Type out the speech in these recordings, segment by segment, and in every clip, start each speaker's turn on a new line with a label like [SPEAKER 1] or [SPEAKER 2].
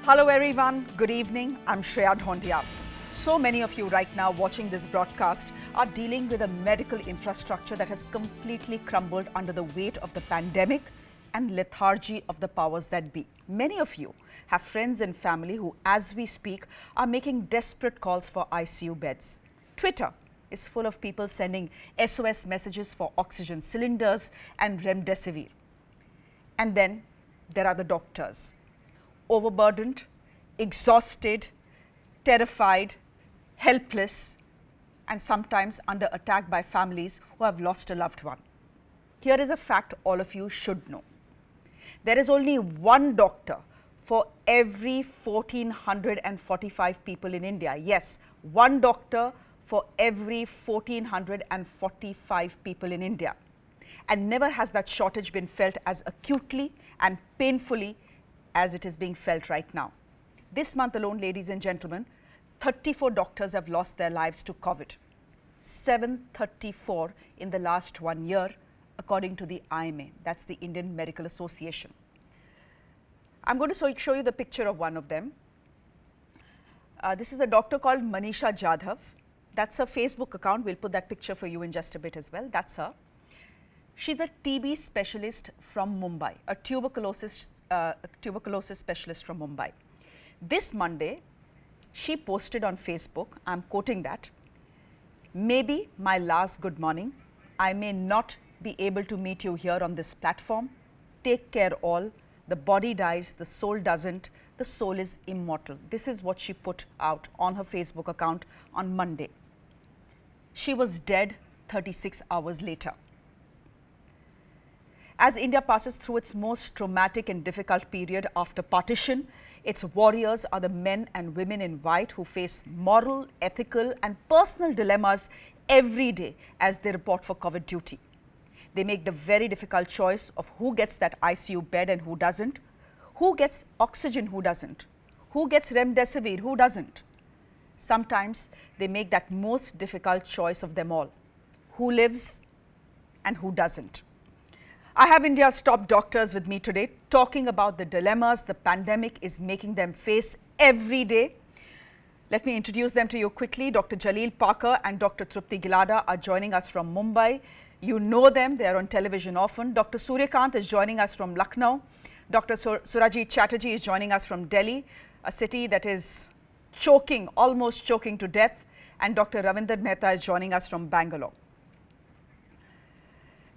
[SPEAKER 1] Hello everyone, good evening. I'm Shreya Doundial. So many of you right now watching this broadcast are dealing with a medical infrastructure that has completely crumbled under the weight of the pandemic and lethargy of the powers that be. Many of you have friends and family who, as we speak, are making desperate calls for ICU beds. Twitter is full of people sending SOS messages for oxygen cylinders and remdesivir. And then there are the doctors, overburdened, exhausted, terrified, helpless, and sometimes under attack by families who have lost a loved one. Here is a fact all of you should know. There is only one doctor for every 1,445 people in India. Yes, one doctor for every 1,445 people in India. And never has that shortage been felt as acutely and painfully as it is being felt right now. This month alone, ladies and gentlemen, 34 doctors have lost their lives to COVID. 734 in the last 1 year, according to the IMA, that's the Indian Medical Association. I'm going to show you the picture of one of them. This is a doctor called Manisha Jadhav. That's her Facebook account. We'll put that picture for you in just a bit as well. That's her. She's a TB specialist from Mumbai, a tuberculosis specialist from Mumbai. This Monday, she posted on Facebook, I'm quoting that, "Maybe my last good morning. I may not be able to meet you here on this platform. Take care all. The body dies, the soul doesn't. The soul is immortal." This is what she put out on her Facebook account on Monday. She was dead 36 hours later. As India passes through its most traumatic and difficult period after partition, its warriors are the men and women in white who face moral, ethical and personal dilemmas every day as they report for COVID duty. They make the very difficult choice of who gets that ICU bed and who doesn't, who gets oxygen, who doesn't, who gets remdesivir, who doesn't. Sometimes they make that most difficult choice of them all, who lives and who doesn't. I have India's top doctors with me today talking about the dilemmas the pandemic is making them face every day. Let me introduce them to you quickly. Dr. Jaleel Parker and Dr. Trupti Gilada are joining us from Mumbai. You know them, they are on television often. Dr. Suryakant is joining us from Lucknow. Dr. Surajit Chatterjee is joining us from Delhi, a city that is choking, almost choking to death. And Dr. Ravinder Mehta is joining us from Bangalore.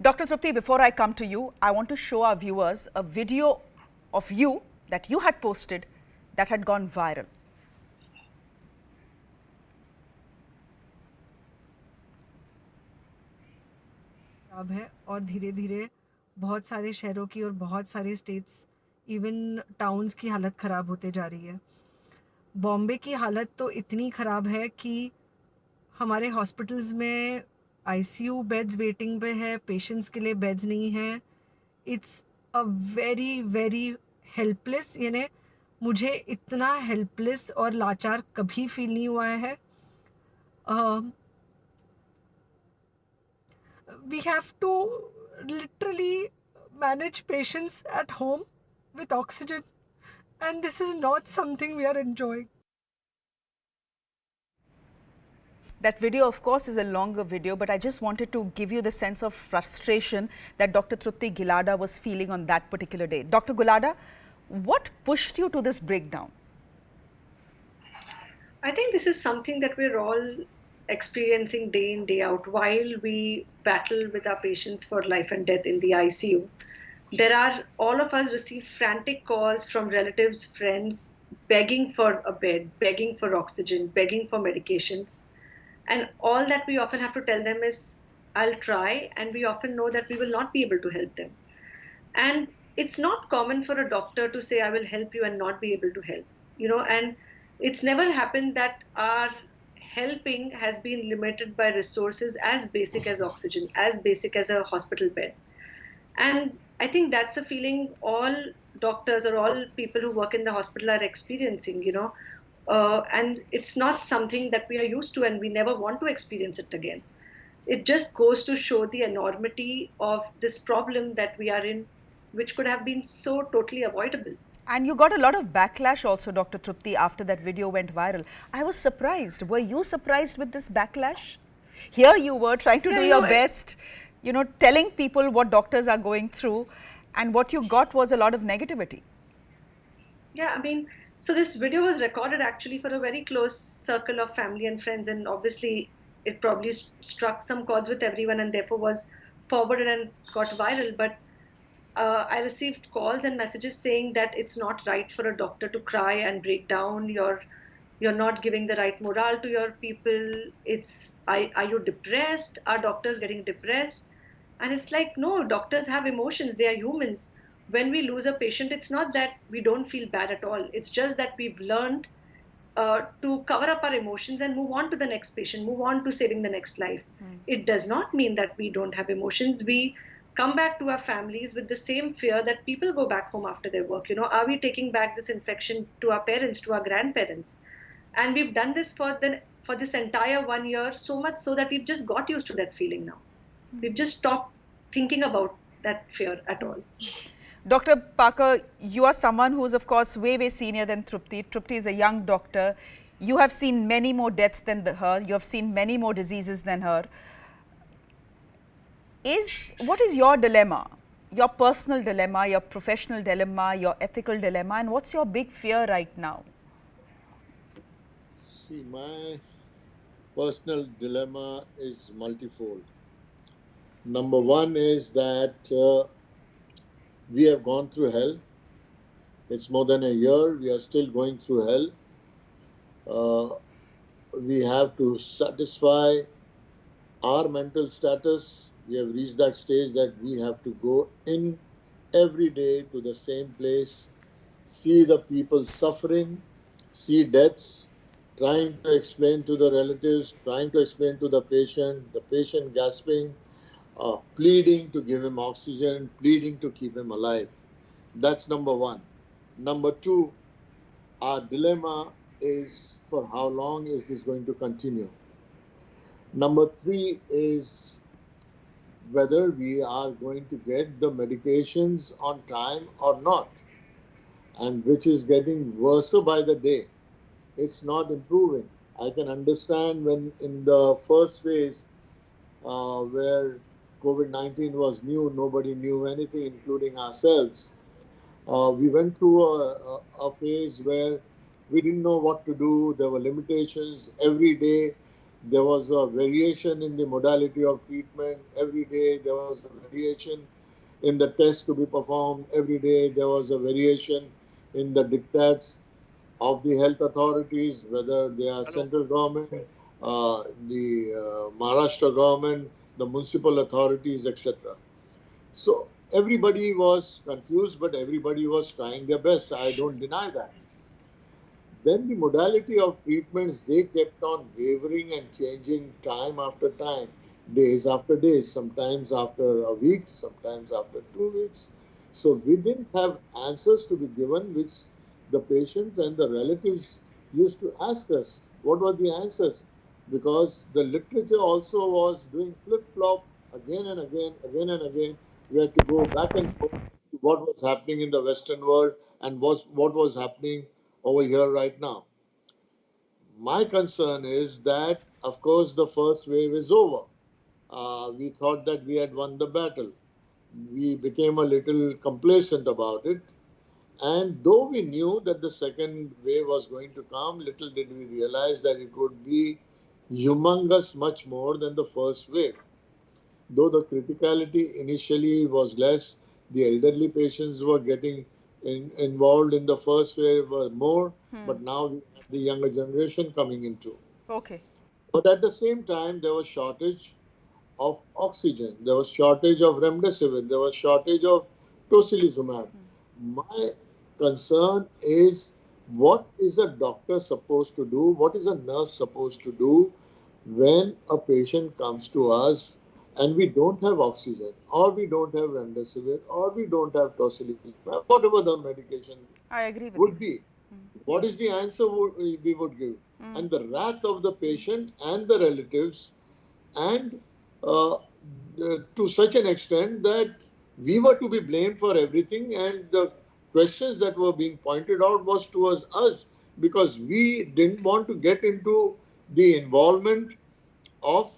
[SPEAKER 1] Dr. Trupti, before I come to you, I want to show our viewers a video of you that you had posted that had gone viral.
[SPEAKER 2] अब है और धीरे-धीरे बहुत सारे शहरों की और बहुत सारे स्टेट्स इवन टाउन्स की हालत ख़राब होते जा रही है। बॉम्बे की हालत तो इतनी ख़राब है कि हमारे हॉस्पिटल्स में आईसीयू बेड्स वेटिंग पे है, पेशेंट्स के लिए बेड्स नहीं हैं। It's a very very helpless, यानी मुझे इतना हेल्पलेस और लाचार कभी फ़ील नहीं हुआ है। We have to literally manage patients at home with oxygen, and this is not something we are enjoying.
[SPEAKER 1] That video, of course, is a longer video, but I just wanted to give you the sense of frustration that Dr. Trupti Gilada was feeling on that particular day. Dr. Gilada, what pushed you to this breakdown?
[SPEAKER 3] I think this is something that we're all experiencing day in, day out while we battle with our patients for life and death in the ICU. All of us receive frantic calls from relatives, friends, begging for a bed, begging for oxygen, begging for medications. And all that we often have to tell them is, I'll try, and we often know that we will not be able to help them. And it's not common for a doctor to say, I will help you and not be able to help, and it's never happened that our helping has been limited by resources as basic as oxygen, as basic as a hospital bed. And I think that's a feeling all doctors or all people who work in the hospital are experiencing, and it's not something that we are used to and we never want to experience it again. It just goes to show the enormity of this problem that we are in, which could have been so totally avoidable.
[SPEAKER 1] And you got a lot of backlash also, Dr. Trupti, after that video went viral. I was surprised. Were you surprised with this backlash? Here you were trying to
[SPEAKER 3] Yeah,
[SPEAKER 1] do
[SPEAKER 3] you
[SPEAKER 1] your
[SPEAKER 3] know,
[SPEAKER 1] best, telling people what doctors are going through, and what you got was a lot of negativity.
[SPEAKER 3] yeah, I mean, so this video was recorded actually for a very close circle of family and friends, and obviously it probably struck some chords with everyone and therefore was forwarded and got viral. But I received calls and messages saying that it's not right for a doctor to cry and break down. You're not giving the right morale to your people. Are you depressed? Are doctors getting depressed? And it's like, no, doctors have emotions. They are humans. When we lose a patient, it's not that we don't feel bad at all. It's just that we've learned to cover up our emotions and move on to the next patient, move on to saving the next life. It does not mean that we don't have emotions. We come back to our families with the same fear that people go back home after their work. Are we taking back this infection to our parents, to our grandparents? And we've done this for this entire 1 year, so much so that we've just got used to that feeling now. We've just stopped thinking about that fear at all.
[SPEAKER 1] Dr. Parker, you are someone who is, of course, way, way senior than Trupti. Trupti is a young doctor. You have seen many more deaths than her. You have seen many more diseases than her. What is your dilemma? Your personal dilemma, your professional dilemma, your ethical dilemma, and what's your big fear right now?
[SPEAKER 4] See, my personal dilemma is multifold. Number one is that we have gone through hell. It's more than a year. We are still going through hell. We have to satisfy our mental status. We have reached that stage that we have to go in every day to the same place, see the people suffering, see deaths, trying to explain to the relatives, trying to explain to the patient gasping, pleading to give him oxygen, pleading to keep him alive. That's number one. Number two, our dilemma is for how long is this going to continue? Number three is whether we are going to get the medications on time or not, and which is getting worse by the day. It's not improving. I can understand when in the first phase, where COVID-19 was new, nobody knew anything, including ourselves. We went through a phase where we didn't know what to do. There were limitations. Every day there was a variation in the modality of treatment. Every day there was a variation in the test to be performed. Every day there was a variation in the diktats of the health authorities, whether they are central government, the Maharashtra government, the municipal authorities, etc. So everybody was confused, but everybody was trying their best. I don't deny that. Then the modality of treatments, they kept on wavering and changing time after time, days after days, sometimes after a week, sometimes after 2 weeks. So we didn't have answers to be given, which the patients and the relatives used to ask us, what were the answers? Because the literature also was doing flip-flop again and again, again and again. We had to go back and forth to what was happening in the Western world and what was happening over here right now. My concern is that, of course, the first wave is over. We thought that we had won the battle. We became a little complacent about it. And though we knew that the second wave was going to come, little did we realize that it would be humongous, much more than the first wave. Though the criticality initially was less, the elderly patients were getting involved in the first wave were more, but now we have the younger generation coming into.
[SPEAKER 1] Okay.
[SPEAKER 4] But at the same time, there was shortage of oxygen, there was shortage of remdesivir, there was shortage of tocilizumab. My concern is, what is a doctor supposed to do? What is a nurse supposed to do when a patient comes to us and we don't have oxygen, or we don't have remdesivir, or we don't have tocilizumab, whatever the medication
[SPEAKER 1] I agree with you.
[SPEAKER 4] would be? What is the answer we would give? And the wrath of the patient and the relatives, and to such an extent that we were to be blamed for everything, and questions that were being pointed out was towards us, because we didn't want to get into the involvement of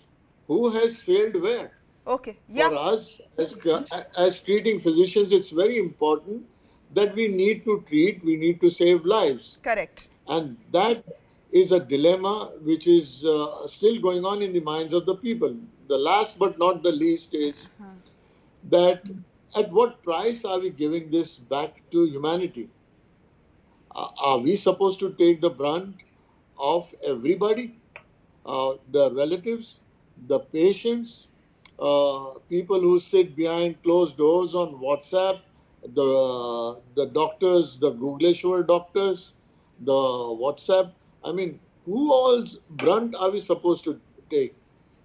[SPEAKER 4] who has failed where.
[SPEAKER 1] Okay. Yeah.
[SPEAKER 4] For us as treating physicians, it's very important that we need to treat, we need to save lives.
[SPEAKER 1] Correct.
[SPEAKER 4] And that is a dilemma which is still going on in the minds of the people. The last but not the least is that at what price are we giving this back to humanity? Are we supposed to take the brunt of everybody? The relatives, the patients, people who sit behind closed doors on WhatsApp, the doctors, the Googleshwar doctors, the WhatsApp. I mean, who all's brunt are we supposed to take?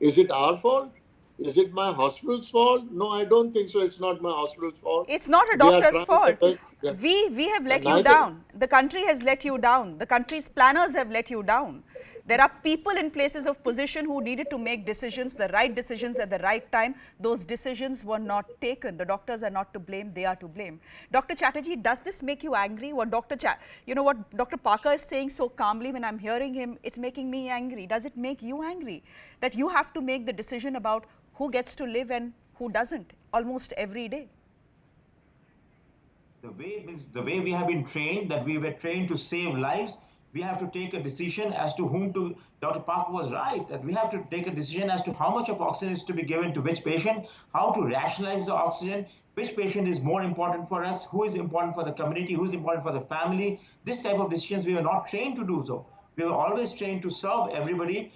[SPEAKER 4] Is it our fault? Is it my hospital's fault? No, I don't think so. It's not my hospital's fault.
[SPEAKER 1] It's not a
[SPEAKER 4] They are
[SPEAKER 1] doctor's
[SPEAKER 4] trying their
[SPEAKER 1] fault.
[SPEAKER 4] best. Yeah.
[SPEAKER 1] We have let you
[SPEAKER 4] Neither.
[SPEAKER 1] down. The country has let you down. The country's planners have let you down. There are people in places of position who needed to make decisions, the right decisions at the right time. Those decisions were not taken. The doctors are not to blame. They are to blame. Dr. Chatterjee, does this make you angry? What what Dr. Parker is saying so calmly, when I'm hearing him, it's making me angry. Does it make you angry that you have to make the decision about who gets to live and who doesn't almost every day?
[SPEAKER 5] The way we have been trained, that we were trained to save lives, we have to take a decision as to whom to. Dr. Parker was right, that we have to take a decision as to how much of oxygen is to be given to which patient, how to rationalize the oxygen, which patient is more important for us, who is important for the community, who is important for the family. This type of decisions we were not trained to do so. We were always trained to serve everybody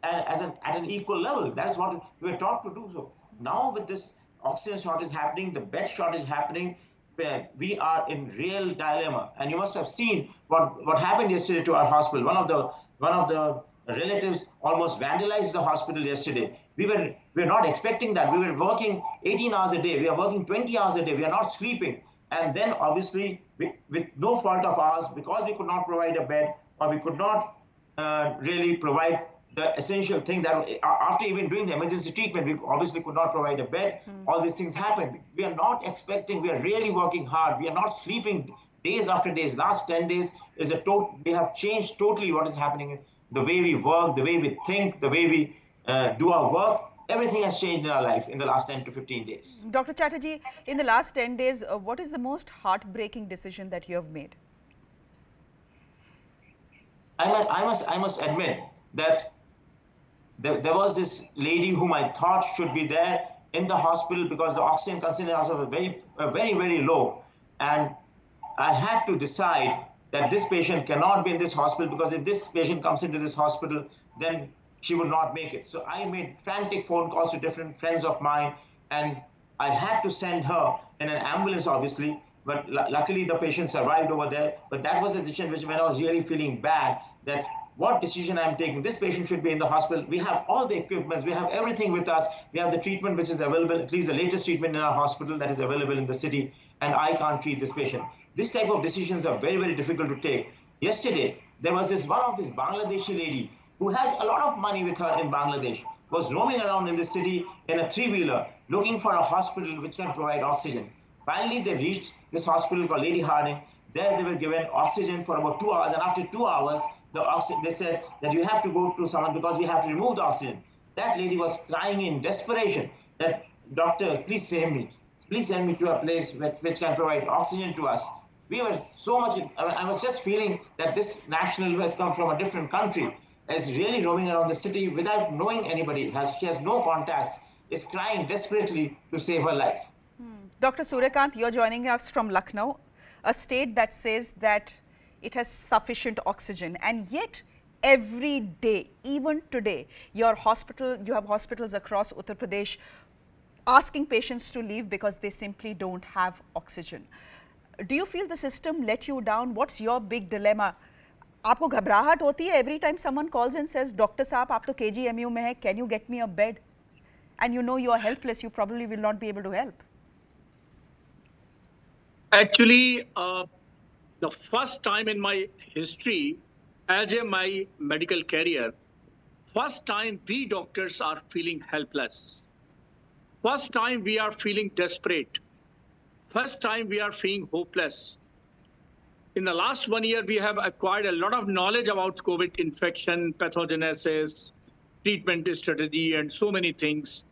[SPEAKER 5] at an equal level. That's what we were taught to do so. Now with this oxygen shortage happening, the bed shortage happening, where we are in real dilemma. And you must have seen what happened yesterday to our hospital. One of the relatives almost vandalized the hospital yesterday. We were not expecting that. We were working 18 hours a day. We are working 20 hours a day. We are not sleeping. And then obviously with no fault of ours, because we could not provide a bed, or we could not really provide the essential thing, that after even doing the emergency treatment, we obviously could not provide a bed. All these things happened. We are not expecting, we are really working hard. We are not sleeping days after days. Last 10 days is we have changed totally what is happening. The way we work, the way we think, the way we do our work, everything has changed in our life in the last 10 to 15 days.
[SPEAKER 1] Dr. Chatterjee, in the last 10 days, what is the most heartbreaking decision that you have made?
[SPEAKER 5] I must admit that there was this lady whom I thought should be there in the hospital, because the oxygen concentration was very low. And I had to decide that this patient cannot be in this hospital, because if this patient comes into this hospital, then she would not make it. So I made frantic phone calls to different friends of mine, and I had to send her in an ambulance, obviously. But luckily, the patient survived over there. But that was a decision which, when I was really feeling bad, that what decision I'm taking, this patient should be in the hospital. We have all the equipment, we have everything with us. We have the treatment which is available, at least the latest treatment in our hospital that is available in the city, and I can't treat this patient. This type of decisions are very difficult to take. Yesterday, there was one of this Bangladeshi lady who has a lot of money with her in Bangladesh, was roaming around in the city in a three-wheeler, looking for a hospital which can provide oxygen. Finally, they reached this hospital called Lady Harding. There they were given oxygen for about 2 hours, and after 2 hours, they said that you have to go to someone because we have to remove the oxygen. That lady was crying in desperation that, doctor, please save me. Please send me to a place which can provide oxygen to us. We were so much, I was just feeling that this national who has come from a different country is really roaming around the city without knowing anybody. She has no contacts, is crying desperately to save her life.
[SPEAKER 1] Dr. Suryakant, you're joining us from Lucknow, a state that says that it has sufficient oxygen, and yet every day, even today, you have hospitals across Uttar Pradesh asking patients to leave because they simply don't have oxygen. Do you feel the system let you down? What's your big dilemma? आपको घबराहट होती है every time someone calls and says, Doctor साहब, आप तो KGMU में हैं, can you get me a bed? And you know you are helpless, you probably will not be able to help.
[SPEAKER 6] Actually, the first time in my history, as my medical career, first time we doctors are feeling helpless. First time we are feeling desperate. first time we are feeling hopeless. In the last 1 year, we have acquired a lot of knowledge about COVID infection, pathogenesis, treatment strategy, and so many things.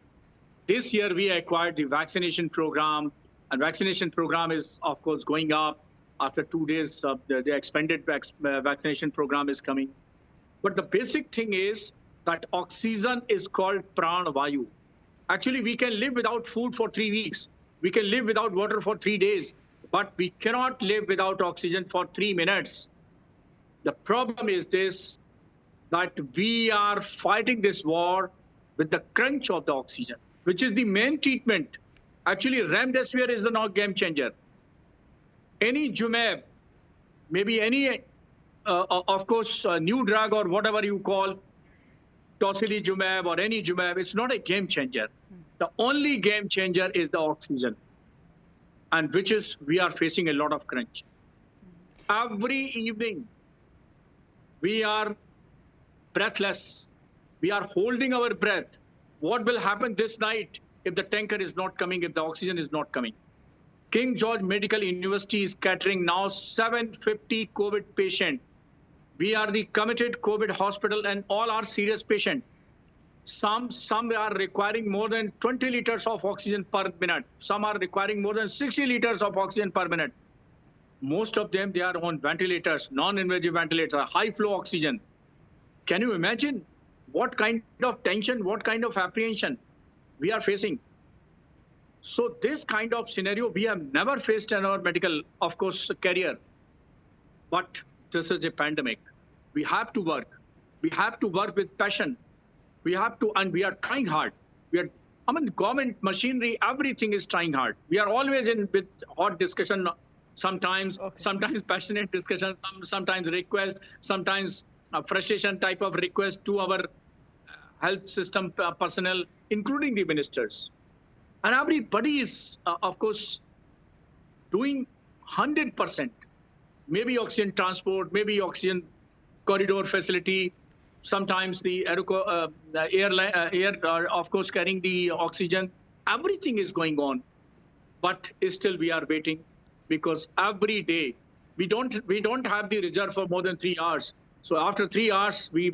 [SPEAKER 6] This year, we acquired the vaccination program, and vaccination program is, of course, going up. After 2 days, the expanded vaccination program is coming. But the basic thing is that oxygen is called pran vayu. Actually, we can live without food for 3 weeks. We can live without water for 3 days, but we cannot live without oxygen for 3 minutes. The problem is this, that we are fighting this war with the crunch of the oxygen, which is the main treatment. Actually, remdesivir is the not game changer. Any Jumab, maybe any, of course, new drug or whatever you call, tocilizumab or any Jumab, it's not a game changer. The only game changer is the oxygen, and which is we are facing a lot of crunch. Every evening, we are breathless. We are holding our breath. What will happen this night if the tanker is not coming, if the oxygen is not coming? King George Medical University is catering now 750 COVID patients. We are the committed COVID hospital, and all are serious patients. Some are requiring more than 20 liters of oxygen per minute. Some are requiring more than 60 liters of oxygen per minute. Most of them, they are on ventilators, non-invasive ventilator, high flow oxygen. Can you imagine what kind of tension, what kind of apprehension we are facing? So this kind of scenario we have never faced in our medical, of course, career. But this is a pandemic. We have to work. We have to work with passion. We have to, and we are trying hard. Government machinery, everything is trying hard. We are always in with hot discussion, sometimes passionate discussion, sometimes request, sometimes frustration type of request to our health system personnel, including the ministers. And everybody is, of course, doing 100%. Maybe oxygen transport, maybe oxygen corridor facility, sometimes the air, of course, carrying the oxygen. Everything is going on, but still we are waiting, because every day we don't have the reserve for more than 3 hours. So after 3 hours, we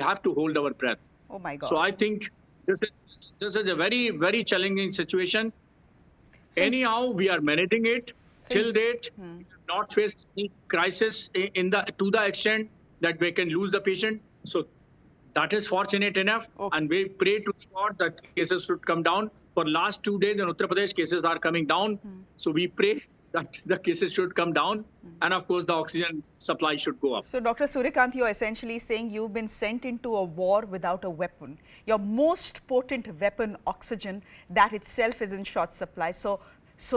[SPEAKER 6] have to hold our breath.
[SPEAKER 1] Oh my God!
[SPEAKER 6] So I think this is a very, very challenging situation. So anyhow, we are managing it. Till date, we have not faced any crisis to the extent that we can lose the patient. So that is fortunate enough. And we pray to God that cases should come down. For last 2 days in Uttar Pradesh, cases are coming down. So we pray that the cases should come down. And of course, the oxygen supply should go up.
[SPEAKER 1] So Dr. Suryakant, you're essentially saying you've been sent into a war without a weapon. Your most potent weapon, oxygen, that itself is in short supply. So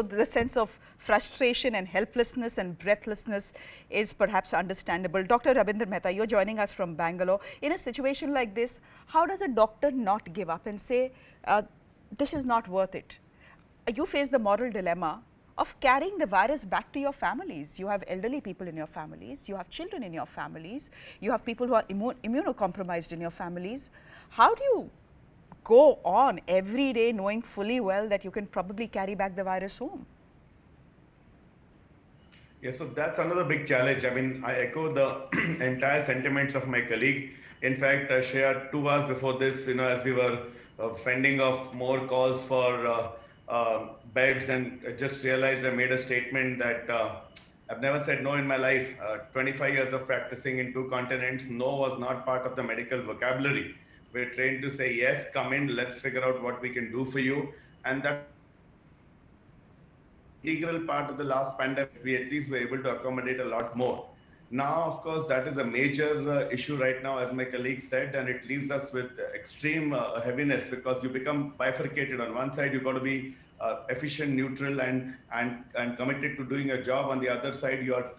[SPEAKER 1] the sense of frustration and helplessness and breathlessness is perhaps understandable. Dr. Rabindra Mehta, you're joining us from Bangalore. In a situation like this, how does a doctor not give up and say, this is not worth it? You face the moral dilemma of carrying the virus back to your families. You have elderly people in your families, you have children in your families, you have people who are immunocompromised in your families. How do you go on every day knowing fully well that you can probably carry back the virus home?
[SPEAKER 7] Yeah, so that's another big challenge. I mean, I echo the entire sentiments of my colleague. In fact, Shreya, 2 hours before this, as we were fending off more calls for beds, and I just realized I made a statement that I've never said no in my life. 25 years of practicing in 2 continents, no was not part of the medical vocabulary. We're trained to say, yes, come in, let's figure out what we can do for you. And that integral part of the last pandemic, we at least were able to accommodate a lot more. Now, of course, that is a major issue right now, as my colleague said, and it leaves us with extreme heaviness, because you become bifurcated. On one side, you've got to be efficient, neutral, and committed to doing a job. On the other side, you are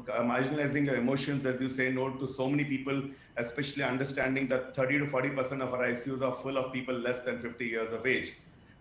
[SPEAKER 7] marginalizing your emotions as you say no to so many people, especially understanding that 30 to 40% of our ICUs are full of people less than 50 years of age.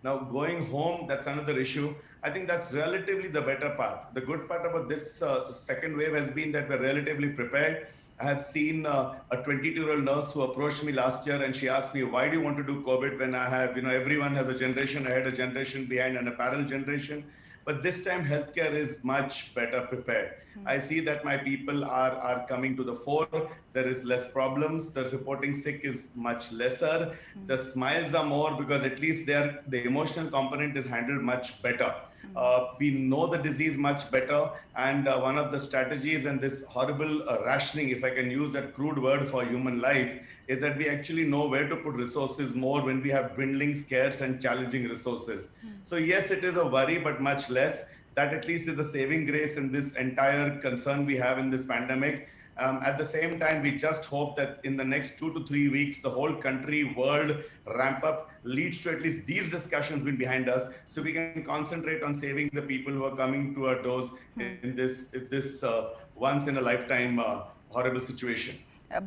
[SPEAKER 7] Now, going home, that's another issue. I think that's relatively the better part. The good part about this second wave has been that we're relatively prepared. I have seen a 22-year-old nurse who approached me last year, and she asked me, why do you want to do COVID when I have, everyone has a generation ahead, a generation behind, and a parallel generation. but this time healthcare is much better prepared. I see that my people are coming to the fore. There is less problems. The reporting sick is much lesser. The smiles are more because at least the emotional component is handled much better. We know the disease much better, and one of the strategies and this horrible rationing, if I can use that crude word for human life, is that we actually know where to put resources more when we have dwindling, scarce and challenging resources. So yes, it is a worry, but much less. That at least is a saving grace in this entire concern we have in this pandemic. At the same time, we just hope that in the next 2 to 3 weeks, the whole country, world ramp up leads to at least these discussions being behind us, so we can concentrate on saving the people who are coming to our doors in this once in a lifetime horrible situation.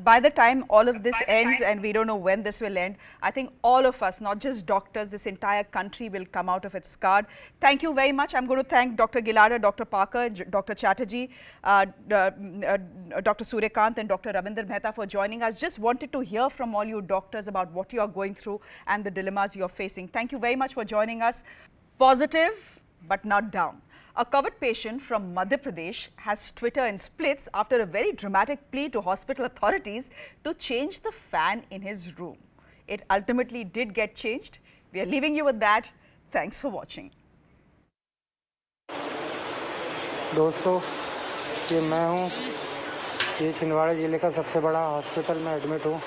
[SPEAKER 1] By the time all of this ends, and we don't know when this will end, I think all of us, not just doctors, this entire country will come out of its scarred. Thank you very much. I'm going to thank Dr. Gilada, Dr. Parker, Dr. Chatterjee, Dr. Suryakant and Dr. Ravinder Mehta for joining us. Just wanted to hear from all you doctors about what you are going through and the dilemmas you're facing. Thank you very much for joining us. Positive, but not down. A COVID patient from Madhya Pradesh has Twitter in splits after a very dramatic plea to hospital authorities to change the fan in his room. It ultimately did get changed. We are leaving you with that. Thanks for watching.
[SPEAKER 8] दोस्तों, ये मैं हूँ, ये छिंदवाड़ा ज़िले का सबसे बड़ा hospital में एडमिट हूँ।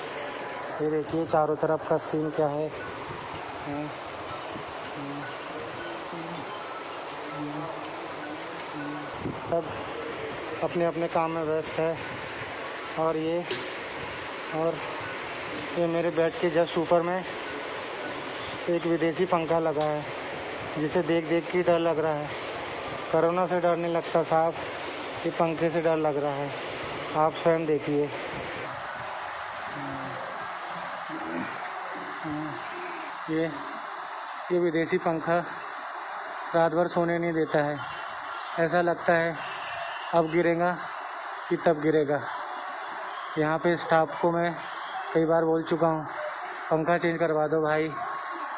[SPEAKER 8] ये देखिए चारों तरफ का सीन क्या है। सब अपने अपने काम में व्यस्त है और ये मेरे बेड के जस्ट ऊपर में एक विदेशी पंखा लगा है, जिसे देख देख के डर लग रहा है। कोरोना से डर नहीं लगता साहब, ये पंखे से डर लग रहा है। आप स्वयं देखिए। ये विदेशी पंखा रात भर सोने नहीं देता है। ऐसा लगता है अब गिरेगा कि तब गिरेगा। यहाँ पे स्टाफ को मैं कई बार बोल चुका हूँ, पंखा चेंज करवा दो भाई,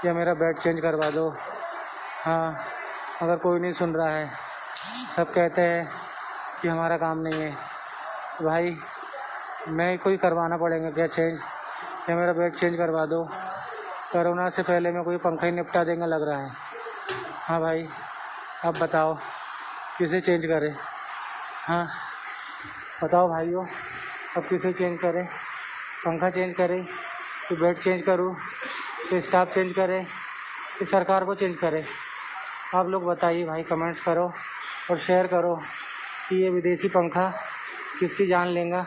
[SPEAKER 8] या मेरा बेड चेंज करवा दो। हाँ, अगर कोई नहीं सुन रहा है, सब कहते हैं कि हमारा काम नहीं है। भाई मैं कोई करवाना पड़ेगा क्या चेंज, या मेरा बेड चेंज करवा दो। कोरोना से पहले मैं कोई पंखा ही निपटा देंगे लग रहा है। हाँ भाई, अब बताओ किसे चेंज करें। हाँ बताओ भाइयों, अब किसे चेंज करें? पंखा चेंज करें कि बेड चेंज करूँ, कि स्टाफ चेंज करें, कि सरकार को चेंज करें? आप लोग बताइए भाई, कमेंट्स करो और शेयर करो कि ये विदेशी पंखा किसकी जान लेगा।